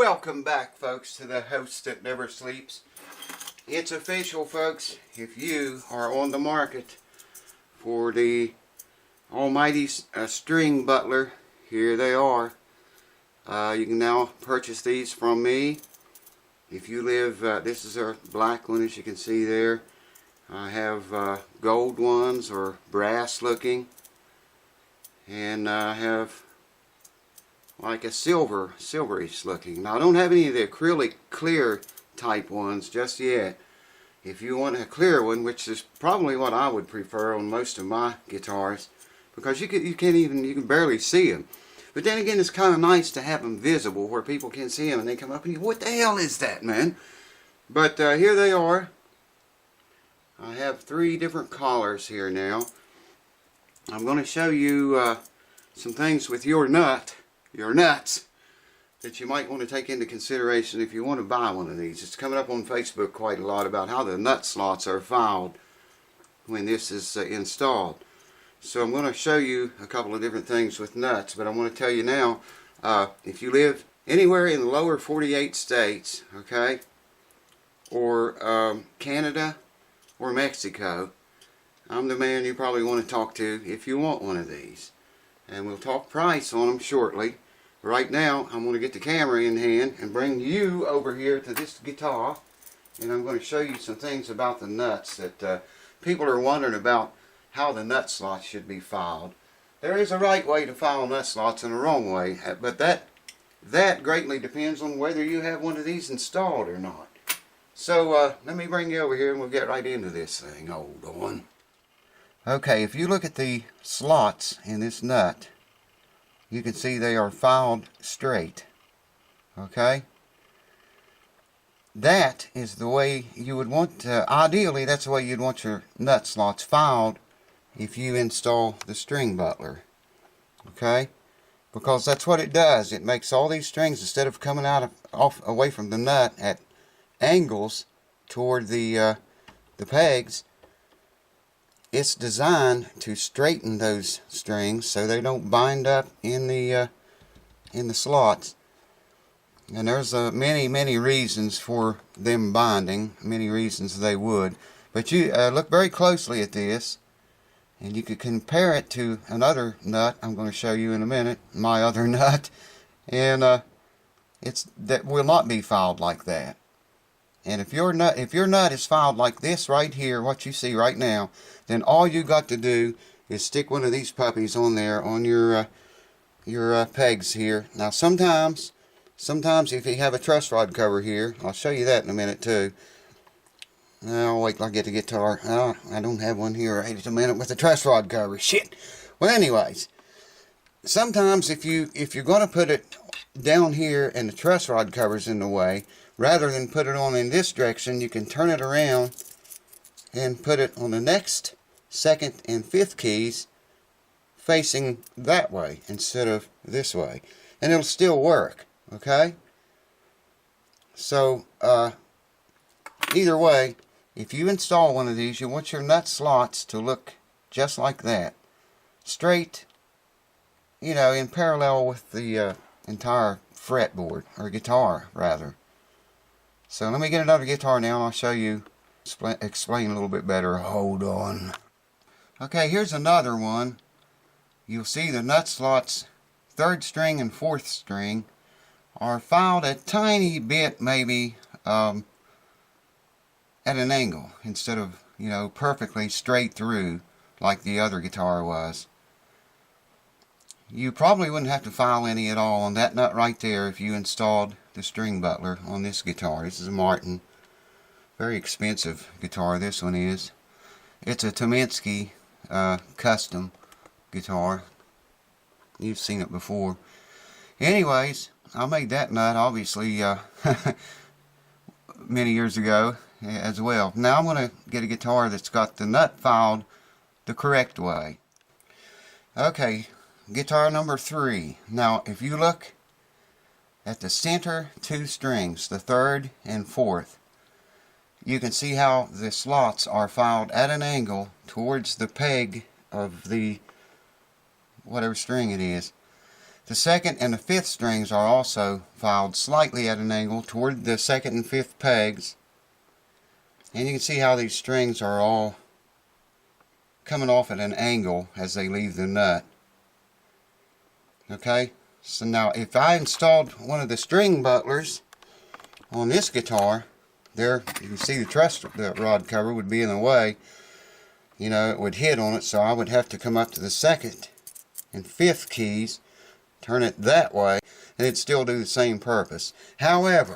Welcome back, folks, to the host that never sleeps. It's official, folks. If you are on the market for the almighty string Butler, here they are. You can now purchase these from me. If you live, this is a black one, as you can see there. I have gold ones or brass looking, and I have like a silverish looking. Now I don't have any of the acrylic clear type ones just yet. If you want a clear one, which is probably what I would prefer on most of my guitars, because you can barely see them. But then again, it's kind of nice to have them visible where people can see them and they come up and you, what the hell is that, man? But here they are. I have 3 different collars here now. I'm going to show you some things with your nuts that you might want to take into consideration if you want to buy one of these. It's coming up on Facebook quite a lot about how the nut slots are filed when this is installed. So I'm going to show you a couple of different things with nuts, but I want to tell you now, if you live anywhere in the lower 48 states, okay, or Canada or Mexico, I'm the man you probably want to talk to if you want one of these. And we'll talk price on them shortly. Right now, I'm going to get the camera in hand and bring you over here to this guitar, and I'm going to show you some things about the nuts that people are wondering about, how the nut slots should be filed. There is a right way to file nut slots and a wrong way, but that greatly depends on whether you have one of these installed or not. So let me bring you over here and we'll get right into this thing. Hold on. Okay, if you look at the slots in this nut, you can see they are filed straight. Okay? That is the way you would want, ideally that's the way you'd want your nut slots filed if you install the string Butler. Okay? Because that's what it does. It makes all these strings, instead of coming away from the nut at angles toward the pegs, it's designed to straighten those strings so they don't bind up in the slots. And there's many reasons for them binding, many reasons they would. But you look very closely at this, and you could compare it to another nut I'm going to show you in a minute, my other nut, and that will not be filed like that. And if your nut is filed like this right here, what you see right now, then all you got to do is stick one of these puppies on there on your pegs here. Now sometimes if you have a truss rod cover here, I'll show you that in a minute too. I'll wait till I get the guitar. Oh, I don't have one here right at a minute with a truss rod cover. Shit. Well, anyways, sometimes if you're going to put it down here and the truss rod cover's in the way, rather than put it on in this direction, you can turn it around and put it on the next, 2nd, and 5th keys facing that way instead of this way. And it'll still work, okay? So, either way, if you install one of these, you want your nut slots to look just like that. Straight, you know, in parallel with the entire fretboard, or guitar, rather. So let me get another guitar now and I'll show you, explain a little bit better. Hold on. Okay, here's another one. You'll see the nut slots, 3rd string and 4th string, are filed a tiny bit maybe at an angle instead of, you know, perfectly straight through like the other guitar was. You probably wouldn't have to file any at all on that nut right there if you installed the string Butler on this guitar. This is a Martin. Very expensive guitar, this one is. It's a Tominsky custom guitar. You've seen it before. Anyways, I made that nut obviously many years ago as well. Now I'm going to get a guitar that's got the nut filed the correct way. Okay, guitar number 3. Now if you look at the center 2 strings, the 3rd and 4th, you can see how the slots are filed at an angle towards the peg of the whatever string it is. The second and the fifth strings are also filed slightly at an angle toward the second and fifth pegs. And you can see how these strings are all coming off at an angle as they leave the nut. Okay, so now if I installed one of the string butlers on this guitar, there you can see the truss rod cover would be in the way. You know, it would hit on it, so I would have to come up to the second and fifth keys, turn it that way, and it'd still do the same purpose. However,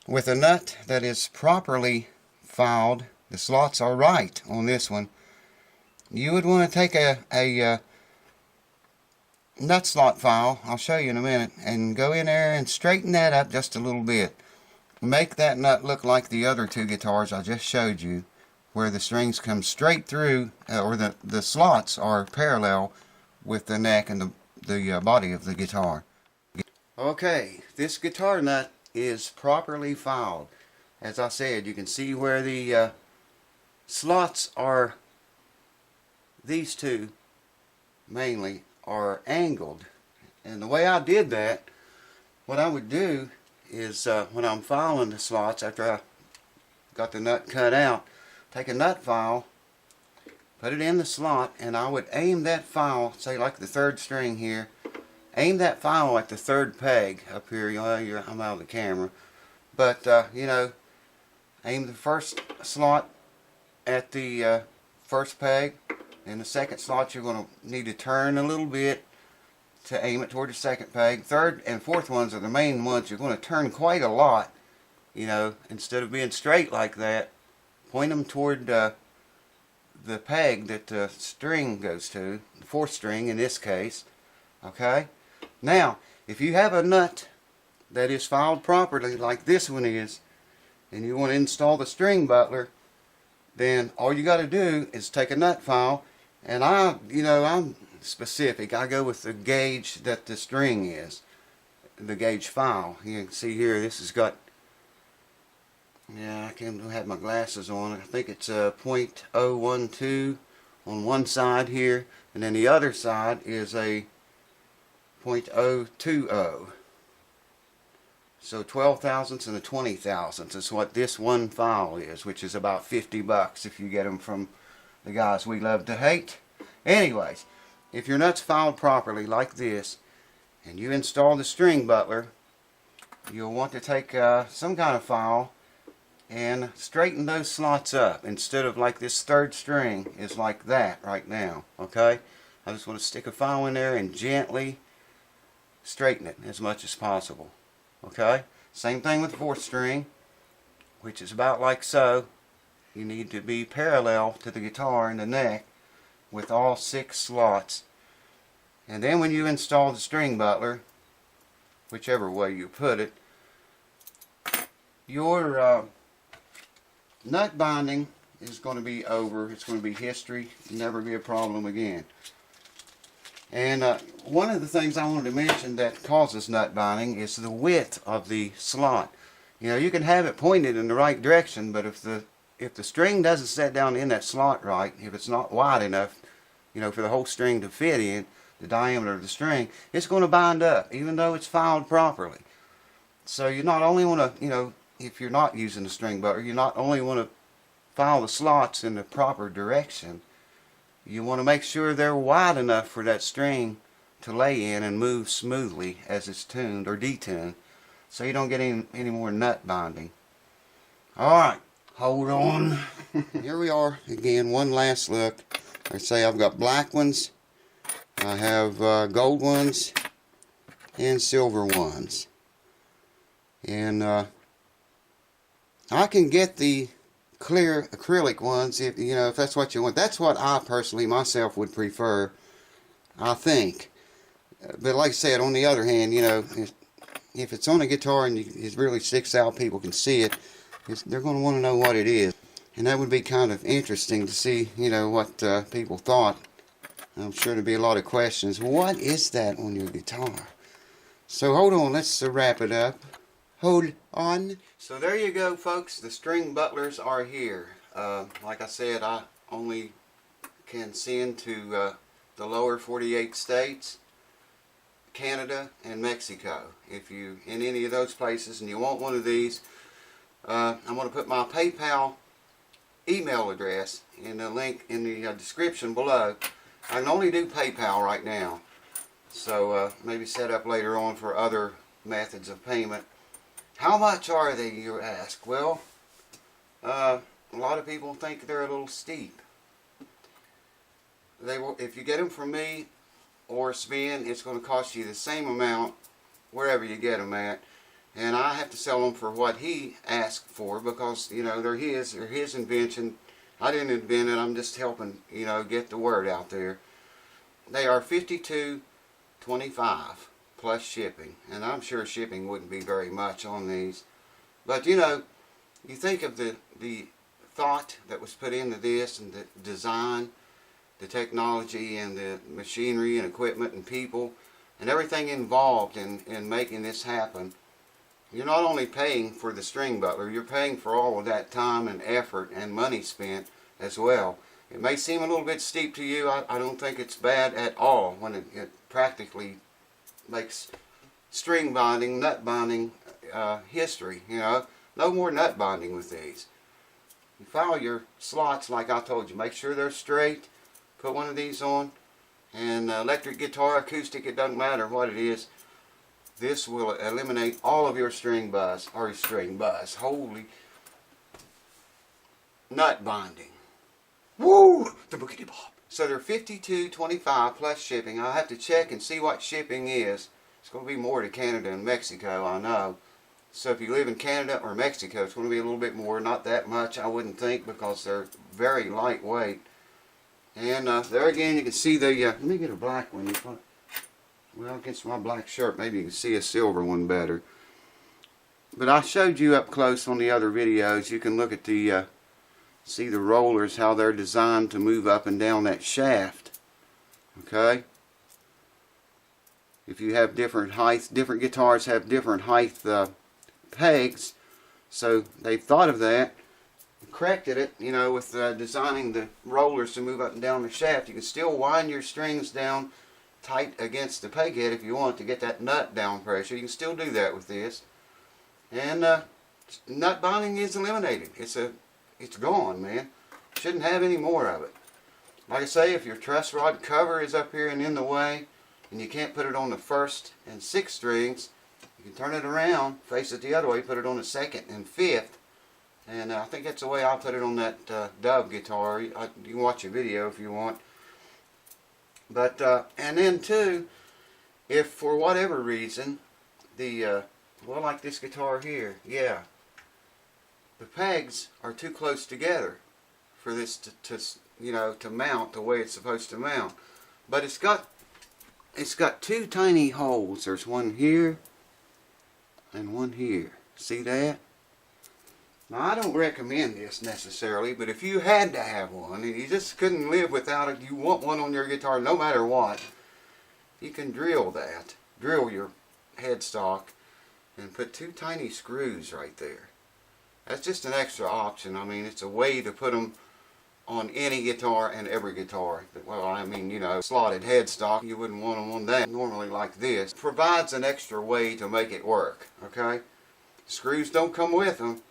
with a nut that is properly filed, the slots are right on this one, you would want to take a nut slot file, I'll show you in a minute, and go in there and straighten that up just a little bit. Make that nut look like the other two guitars I just showed you, where the strings come straight through, or the slots are parallel with the neck and the body of the guitar. Okay, this guitar nut is properly filed. As I said, you can see where the slots are, these two mainly, are angled. And the way I did that, what I would do is when I'm filing the slots, after I got the nut cut out, take a nut file, put it in the slot, and I would aim that file, say like the third string here, aim that file at the third peg up here. I'm out of the camera, but you know, aim the first slot at the first peg, and the second slot you're going to need to turn a little bit to aim it toward the second peg. Third and fourth ones are the main ones. You're going to turn quite a lot, you know, instead of being straight like that. Point them toward the peg that the string goes to, the fourth string in this case. Okay? Now, if you have a nut that is filed properly like this one is, and you want to install the string butler, then all you got to do is take a nut file, and I'm specific. I go with the gauge that the string is, the gauge file. You can see here, this has got, yeah, I can't have my glasses on. I think it's .012 on one side here, and then the other side is a .020. So 12 thousandths and a 20 thousandths is what this one file is, which is about $50 if you get them from the guys we love to hate. Anyways, if your nut's filed properly like this, and you install the string butler, you'll want to take some kind of file and straighten those slots up, instead of like this third string is like that right now. Okay, I just want to stick a file in there and gently straighten it as much as possible. Okay, same thing with the fourth string, which is about like so. You need to be parallel to the guitar and the neck with all 6 slots. And then when you install the string butler, whichever way you put it, your nut binding is going to be over. It's going to be history. It'll never be a problem again. And one of the things I wanted to mention that causes nut binding is the width of the slot. You know, you can have it pointed in the right direction, but if the string doesn't set down in that slot right, if it's not wide enough, you know, for the whole string to fit in, the diameter of the string, it's going to bind up, even though it's filed properly. So you not only want to, you know, if you're not using the string butler, you not only want to file the slots in the proper direction, you want to make sure they're wide enough for that string to lay in and move smoothly as it's tuned or detuned, so you don't get any more nut binding. Alright, hold on. Here we are again, one last look. Like I say, I've got black ones, I have gold ones, and silver ones. And I can get the clear acrylic ones if if that's what you want. That's what I personally myself would prefer, I think. But like I said, on the other hand, if it's on a guitar and it really sticks out, people can see it, they're going to want to know what it is. And that would be kind of interesting to see, what people thought. I'm sure there'd be a lot of questions. What is that on your guitar? So hold on, let's wrap it up. Hold on. So there you go, folks. The string butlers are here. Like I said, I only can send to the lower 48 states. Canada and Mexico. If you in any of those places and you want one of these, I'm going to put my PayPal email address in the link in the description below. I can only do PayPal right now, so maybe set up later on for other methods of payment. How much are they, you ask? Well, a lot of people think they're a little steep. They will, if you get them from me or Sven, it's going to cost you the same amount wherever you get them at, and I have to sell them for what he asked for, because you know they're his invention. I didn't invent it. I'm just helping, you know, get the word out there. They are $52.25 plus shipping, and I'm sure shipping wouldn't be very much on these, but you know, you think of the thought that was put into this, and the design, the technology, and the machinery and equipment and people and everything involved in making this happen. You're not only paying for the string butler, you're paying for all of that time and effort and money spent as well. It may seem a little bit steep to you. I don't think it's bad at all when it practically makes string binding, nut binding history. You know, no more nut binding with these. You file your slots like I told you. Make sure they're straight. Put one of these on, and electric guitar, acoustic, it doesn't matter what it is. This will eliminate all of your string buzz, holy nut binding. Woo! The bookity bop. So they're $52.25 plus shipping. I'll have to check and see what shipping is. It's going to be more to Canada and Mexico, I know. So if you live in Canada or Mexico, it's going to be a little bit more. Not that much, I wouldn't think, because they're very lightweight. And there again, you can see the, let me get a black one. Well, against my black shirt, maybe you can see a silver one better. But I showed you up close on the other videos. You can look at the, see the rollers, how they're designed to move up and down that shaft. Okay? If you have different heights, different guitars have different height pegs. So they've thought of that. Corrected it, you know, with designing the rollers to move up and down the shaft. You can still wind your strings down tight against the peg head if you want to get that nut down pressure. You can still do that with this. And nut binding is eliminated. It's gone, man. Shouldn't have any more of it. Like I say, if your truss rod cover is up here and in the way, and you can't put it on the 1st and 6th strings, you can turn it around, face it the other way, put it on the 2nd and 5th. And I think that's the way I'll put it on that Dove guitar. You can watch a video if you want. But, and then too, if for whatever reason, well, like this guitar here, yeah, the pegs are too close together for this to you know, to mount the way it's supposed to mount. But it's got 2 tiny holes. There's one here and one here. See that? Now, I don't recommend this necessarily, but if you had to have one and you just couldn't live without it, you want one on your guitar no matter what, you can drill your headstock and put 2 tiny screws right there. That's just an extra option. I mean, it's a way to put them on any guitar and every guitar. Well, I mean, you know, slotted headstock, you wouldn't want them on that normally like this. Provides an extra way to make it work, okay? Screws don't come with them.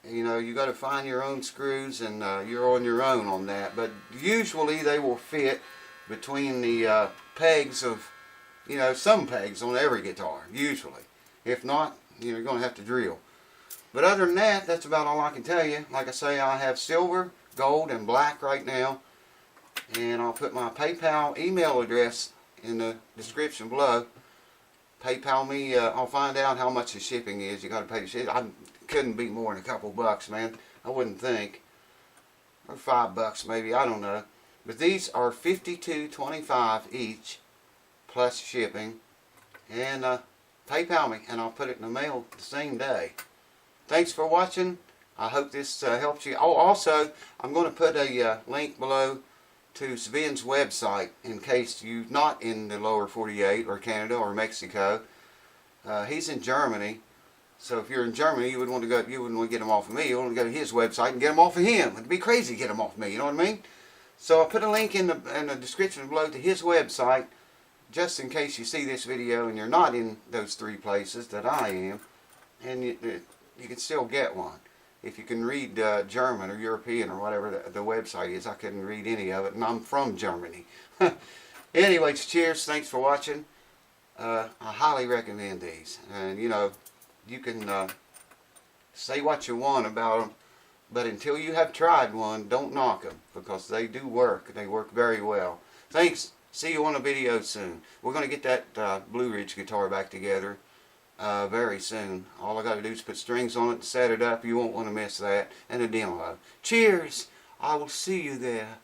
You know, you got to find your own screws, and you're on your own on that. But usually they will fit between the pegs of, you know, some pegs on every guitar, usually. If not, you know, you're going to have to drill. But other than that, that's about all I can tell you. Like I say, I have silver, gold, and black right now. And I'll put my PayPal email address in the description below. PayPal me, I'll find out how much the shipping is. You got to pay the shipping. Couldn't be more than a couple bucks, man. I wouldn't think. Or $5 maybe, I don't know. But these are $52.25 each, plus shipping. And PayPal me, and I'll put it in the mail the same day. Thanks for watching. I hope this helps you. Oh, also, I'm going to put a link below to Sven's website in case you're not in the lower 48 or Canada or Mexico. He's in Germany. So if you're in Germany, you wouldn't want to get them off of me. You want to go to his website and get them off of him. It'd be crazy to get them off of me. You know what I mean? So I'll put a link in the description below to his website. just in case you see this video and you're not in those 3 places that I am, and you can still get one. If you can read German or European or whatever the website is, I couldn't read any of it, and I'm from Germany. Anyways, cheers, thanks for watching. I highly recommend these. And you know, you can say what you want about them, but until you have tried one, don't knock them, because they do work. They work very well. Thanks. See you on a video soon. We're going to get that Blue Ridge guitar back together very soon. All I got to do is put strings on it and set it up. You won't want to miss that. And a demo. Cheers! I will see you there.